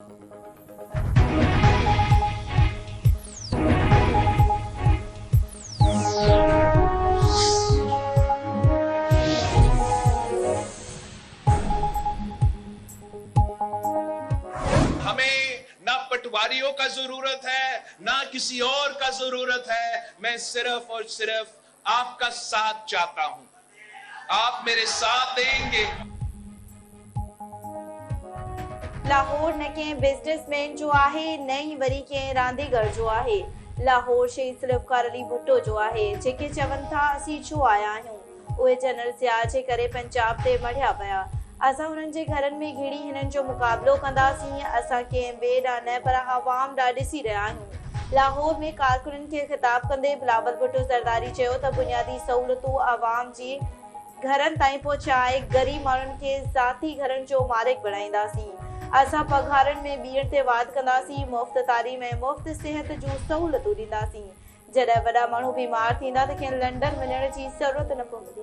हमें ना पटवारियों का जरूरत है, ना किसी और का जरूरत है। मैं सिर्फ और सिर्फ आपका साथ चाहता हूं। आप मेरे साथ देंगे। लाहौर न के बिजनेसमैन जो आहे नई वरी के रांदीगर जो आहे। लाहौर शहीद जुल्फ़िकार अली भुट्टो जो आहे, जेके चवन था असी छो आया आहियूं। उहे जनरल सियाह जे करे पंजाब ते मढ़िया पिया। असां उन्हनि जे घरनि में घिड़ी हिननि जो मुक़ाबलो कंदासीं। असां कंहिं ॿिए ॾांहुं न पर आवाम ॾांहुं ॾिसी रहिया आहियूं। लाहौर में कारकुननि खे ख़िताब कंदे बिलावल भुट्टो ज़रदारी चयो त बुनियादी सहूलियतूं आवाम जी घरनि ताईं पहुचाए ग़रीब माण्हुनि खे ज़ाती घरनि जो मालिक बणाईंदासीं। असां पघारनि में ॿीहर ते वाध कंदासीं। मुफ़्त तालीम ऐं मुफ़्त सिहत जूं सहूलियतूं ॾींदासीं। जॾहिं वॾा माण्हू बीमार थींदा त खेनि लंडन वञण जी ज़रूरत न पवंदी।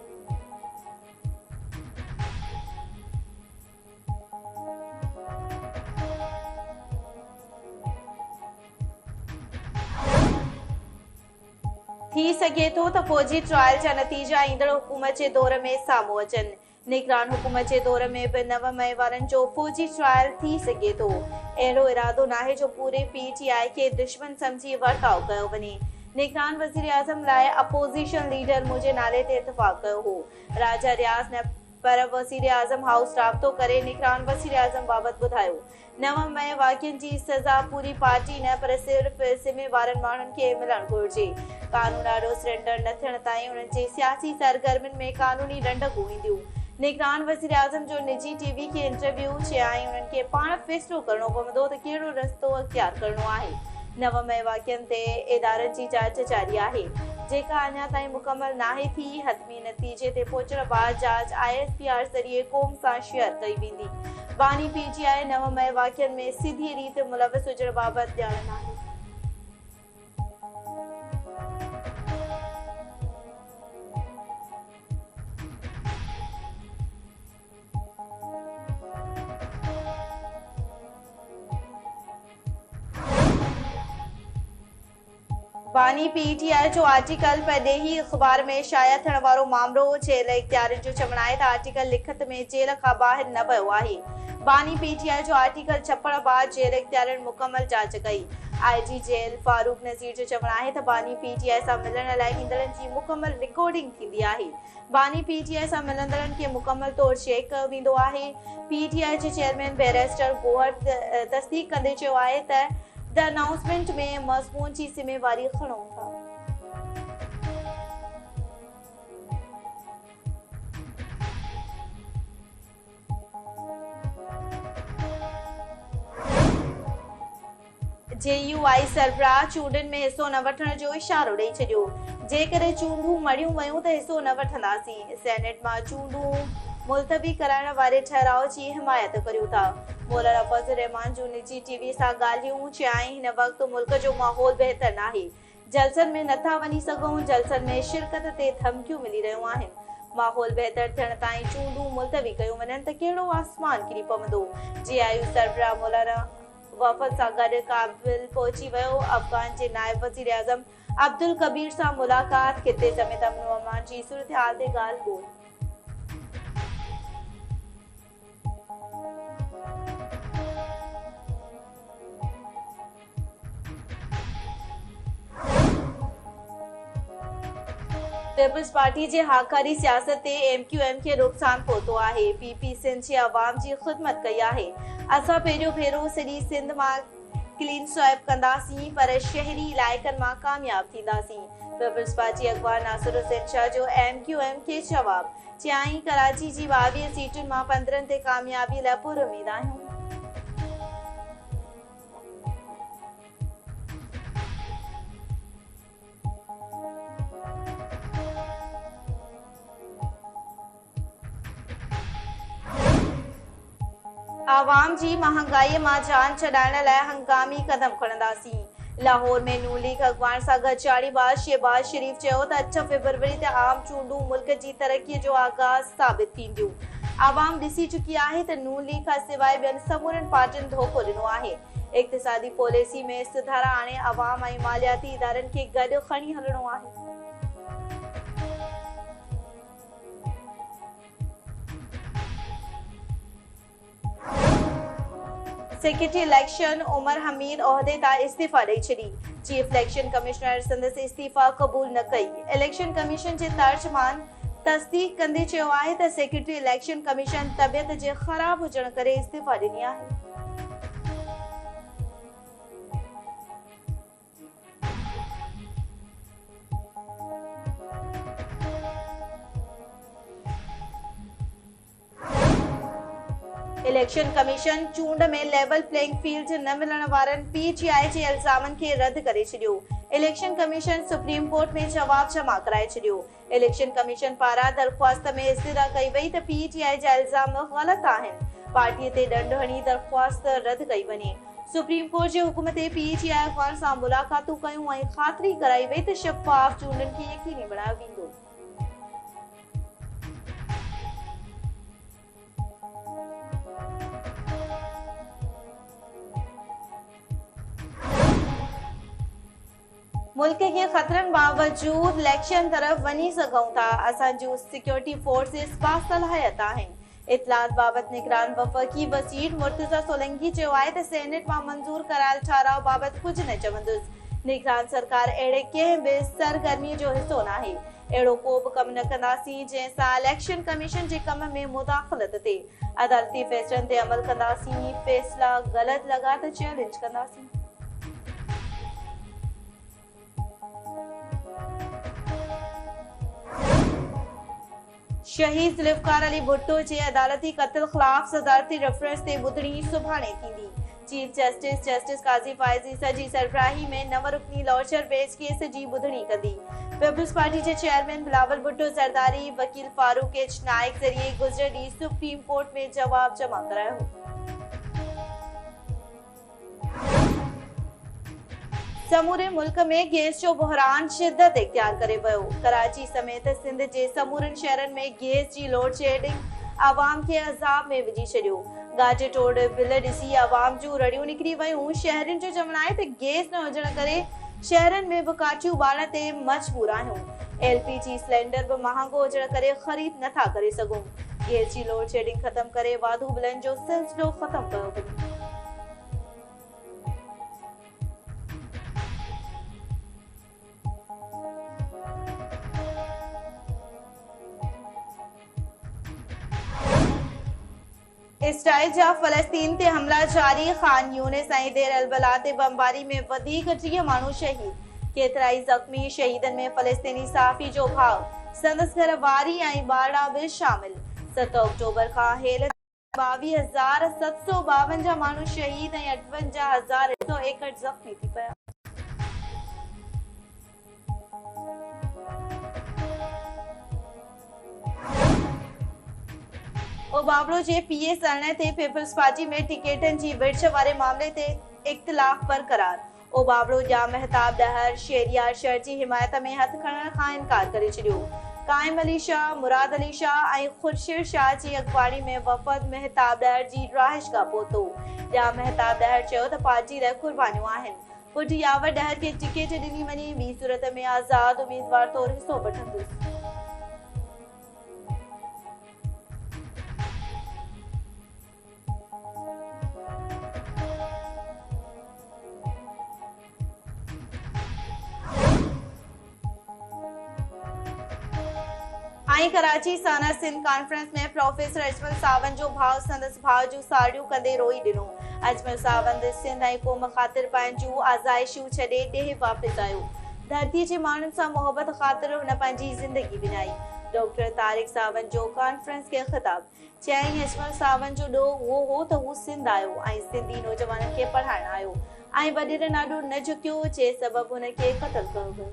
थी सघे थो त फ़ौजी ट्रायल जा नतीजा ईंदड़ हुकूमत जे दौर में साम्हूं अचनि। निगरान हुकूमत जे दौर में बि 9 मई वारनि जो फ़ौजी ट्रायल थी सघे थो। अहिड़ो इरादो नाहे जो पूरे PTI खे दुश्मन सम्झी वर्ताउ कयो वञे। निगरान वज़ीर आज़म लाइ अपोज़िशन लीडर मुंहिंजे नाले ते इतफ़ाक़ कयो हो। राजा रियाज़ न पर वज़ीर आज़म हाउस राब्तो करे निगरान वज़ीर आज़म बाबति ॿुधायो। 9 मई वाक़िअनि जी सज़ा पूरी पार्टी न पर सिर्फ़ ज़िम्मेवारनि माण्हुनि खे मिलणु घुरिजे। कानून ॾाढो सरेंडर न थियण ताईं उन्हनि जे सियासी सरगर्मियुनि में कानूनी रंडकूं ईंदियूं। निगरान वज़ीर आज़म जो निजी TV खे इंटरव्यू चयाईं उन्हनि खे पाण फ़ैसिलो करणो पवंदो त कहिड़ो रस्तो अख़्तियार करणो आहे। 9 मई वाक़िअनि ते इदारनि जी जांच जारी आहे, जेका अञा ताईं मुकमल नाहे थी। हतमी नतीजे ते पहुचण बाद जांच ISPR ज़रिए क़ौम सां शेयर कई वेंदी। बानी PTI 9 मई वाक़िअनि में सिधी रीति मुलविस हुजण बाबति ॼाण नाहे। बानी PTI जो आर्टिकल परॾेही अख़बार में शाया थियण वारो मामिलो जेल इख़्तियारनि जो चवणु आहे त आर्टिकल लिखत में जेल खां ॿाहिरि न वियो आहे। बानी PTI जो आर्टिकल छपण बाद जेल इख़्तियारनि मुकमल जांच कई। IG जेल फारूक नज़ीर जो चवणु आहे त बानी PTI सां मिलण लाइ ईंदड़नि जी मुकमल रिकॉर्डिंग थींदी आहे। बानी PTI सां मिलंदड़नि खे मुकमल तौरु चेक कयो वेंदो आहे। PTI जे चेयरमैन बैरिस्टर गोहर तस्दीक कंदे चयो आहे त द अनाउंसमेंट में मज़मून जी ज़िम्मेवारी खणूं था। JUI सरबराह चूंडनि में हिसो न वठण जो इशारो ॾेई छॾियो। जेकॾहिं चूंडूं मड़ियूं वयूं त हिसो न वठंदासीं। सेनेट मां चूंडूं मुलतवी कराइण वारे ठहराव जी हिमायत करियूं था। मौलाना फज़ल रहमान जो निजी TV सां ॻाल्हियूं चयाईं हिन वक़्तु मुल्क जो माहौल बहितर नाहे। जलसनि में नथा वञी सघूं। जलसनि में शिरकत ते धमकियूं मिली रहियूं आहिनि। माहौल बहितर थियण ताईं चूंडूं मुलतवी कयूं वञनि त कहिड़ो आसमान किरी पवंदो। JIU सरबराह मौलाना वफ़द सां गॾु काबिल पहुची वियो। अफ़गान जे नायब वज़ीर आज़म अब्दुल कबीर सां मुलाक़ात। खिते समेत अमन व अमान जी सूरतहाल ते ॻाल्हि ॿोल। पीपल्स पार्टी जे हाकारी सियासत ते MQM खे नुक़सान पहुतो आहे। PP सिंध जे अवाम जी ख़िदमत कई आहे। असां पहिरियों भेरो सॼी सिंध मां क्लीन स्वाइप कंदासीं पर शहरी इलाइक़नि मां कामयाब थींदासीं। पीपल्स पार्टी अगवा नासिर हुसैन शाह जो MQM खे जवाब चयाईं कराची जी 22 सीटुनि मां 15 ते कामयाबी लाइ पुरउमीद आहियूं। आवाम जी महांगाई मां जान छॾाइण लाइ हंगामी कदम खणंदासीं। लाहौर में नून लीग अखबार सां गॾु बाज़ शहबाज शरीफ़ चयो त 8 फरवरी ते आम चूंडूं मुल्क जी तरक़ीअ जो आगाज़ साबित थींदियूं। आवाम ॾिसी चुकी आहे त नून लीग खां सवाइ ॿियनि समूरनि पार्टियुनि धोखो ॾिनो आहे। इक़्तिसादी पॉलिसी में सुधारा आणे आवाम ऐं मालियाती इदारनि खे गॾु खणी हलणो आहे। सेक्रेटरी इलेक्शन उमर हमीद उहदे तां इस्तीफ़ा ॾेई छॾी। चीफ इलेक्शन कमिश्नर संदसि इस्तीफ़ा क़बूल न कई। इलेक्शन कमीशन जे तर्जुमान तस्दीक कंदे चयो आहे त सेक्रेटरी इलेक्शन कमीशन तबियत जे ख़राब हुजण करे इस्तीफ़ा ॾिनी आहे। इलेक्शन कमीशन चूंड में लेवल प्लेइंग फील्ड न मिलण वारनि PTI जे इल्ज़ामनि खे रद्द करे छॾियो। इलेक्शन कमीशन सुप्रीम कोर्ट में जवाब जमा कराए छॾियो। इलेक्शन कमीशन पारां दरख़्वास्त में इस्तदा कई वई त PTI जा इल्ज़ाम ग़लत आहिनि। पार्टीअ ते ॾंड हणी दरख़्वास्त रद्द कई वञे। सुप्रीम कोर्ट जे हुकुम ते PTI अख़बार सां मुलाक़ातूं कयूं ऐं ख़ातिरी कराई वई त शफ़ाफ़ चूंडनि खे यकीनी बणायो वेंदो। मुल्क के खतरन बावजूद इलेक्शन तरफ वनी सघूं था। असांजूं सिक्योरिटी फोर्सेस बासलाहियत आहिनि। इतलात बाबत निगरान वफ़ाक़ी वज़ीर मुर्तज़ा सोलंकी चयो आहे त सेनेट मां मंज़ूर करायल ठाराव बाबत कुझु न चवंदुसि। निगरान सरकार अहिड़े कंहिं बि सरगर्मी जो हिसो नाहे। अहिड़ो को बि कमु न कंदासीं जंहिंसां इलेक्शन कमीशन जे कम में मुदाख़लत थिए। अदालती फ़ैसिलनि ते अमल कंदासीं। फ़ैसिला ग़लत लॻा त चैलेंज कंदासीं। शहीद ज़ुल्फ़िकार अली भुट्टो जे अदालती क़त्ल ख़िलाफ़ सदारती रेफरेंस ते ॿुधणी सुभाणे थींदी। चीफ जस्टिस काज़ी फ़ाइज़ ईसा जी सरबराही में 9 रुकनी लॉर्चर बेंच केस जी ॿुधणी कंदी। पीपल्स पार्टी जे चेयरमैन बिलावल भुट्टो ज़रदारी वकील फारूक एच नाइक ज़रिए गुज़िरियल ॾींहुं सुप्रीम कोर्ट में जवाब जमा करायो। समूरे मुल्क में गैस जो बहरान शिद्दत इख्तियार करे वियो। कराची समेत सिंध जे समूरनि शहरनि में गैस जी लोड शेडिंग आवाम खे अज़ाब में विझी छॾियो। गाजे टोड़ बिल ॾिसी आवाम जूं रड़ियूं निकिरी वयूं। शहरनि जो चवणु आहे त गैस न हुजण करे शहरनि में बि काठियूं ॿारण ते मजबूर आहियूं। LPG सिलेंडर बि महांगो हुजण करे ख़रीद नथा करे सघूं। गैस जी लोड शेडिंग ख़तम करे वाधू बिलनि जो सिलसिलो ख़तम कयो वञे। इसराइल जा फ़लस्तीन ते हमला जारी। खान यूनिस ऐं देर अलबला ते बमबारी में वधीक 30 माण्हू शहीद। केतिराई ज़ख़्मी। शहीदनि में फ़लस्तीनी सहाफ़ी जो भाउ, संदसि घर वारी ऐं ॿारड़ा बि शामिल। 7 अक्टूबर खां हेल 22,752 माण्हू शहीद ऐं 58,161 ज़ख़्मी थी पिया। ओबाबड़ो जे PA सरणु ते पीपल्स पार्टी में टिकेटनि जी विर्छ वारे मामले ते इख़्तिलाफ़ बरक़रार। ओबाबड़ो जा महताब ॾहर शेरियार शहर जी हिमायत में हथ खणण खां इनकार करे छॾियो। काइम अली शाह, मुराद अली शाह ऐं ख़ुर्शीद शाह जी अॻुवाणी में वफ़द महताब ॾहर जी राहिश खां पहुतो। ॼा महताब ॾहर चयो त पार्टी लाइ क़ुर्बानियूं आहिनि। पुटु यावर ॾहर खे टिकेट ॾिनी वञे। ॿी सूरत में आज़ाद उम्मीदवार तौरु हिसो वठंदुसि। आई कराची साना सिंध कॉन्फ्रेंस में प्रोफेसर अजमल सावंत जो भाउ संदसि भाउ जूं साड़ियूं कंदे रोई ॾिनो। अजमल सावंत सिंध ऐं क़ौम ख़ातिर पंहिंजूं आज़ाइशूं छॾे ॾेह वापसि आयो। धरतीअ जे माण्हुनि सां मोहबत ख़ातिर हुन पंहिंजी ज़िंदगी विञाई। डॉक्टर तारिक सावंत जो कॉन्फ्रेंस खे ख़िताब। चयाईं अजमल सावंत जो ॾोह उहो हो त हू सिंध आयो ऐं सिंधी नौजवाननि खे पढ़ाइण आयो ऐं वॾेरनि ॾाढो न झुकियो, जे सबबु हुन खे क़त्ल कयो वियो।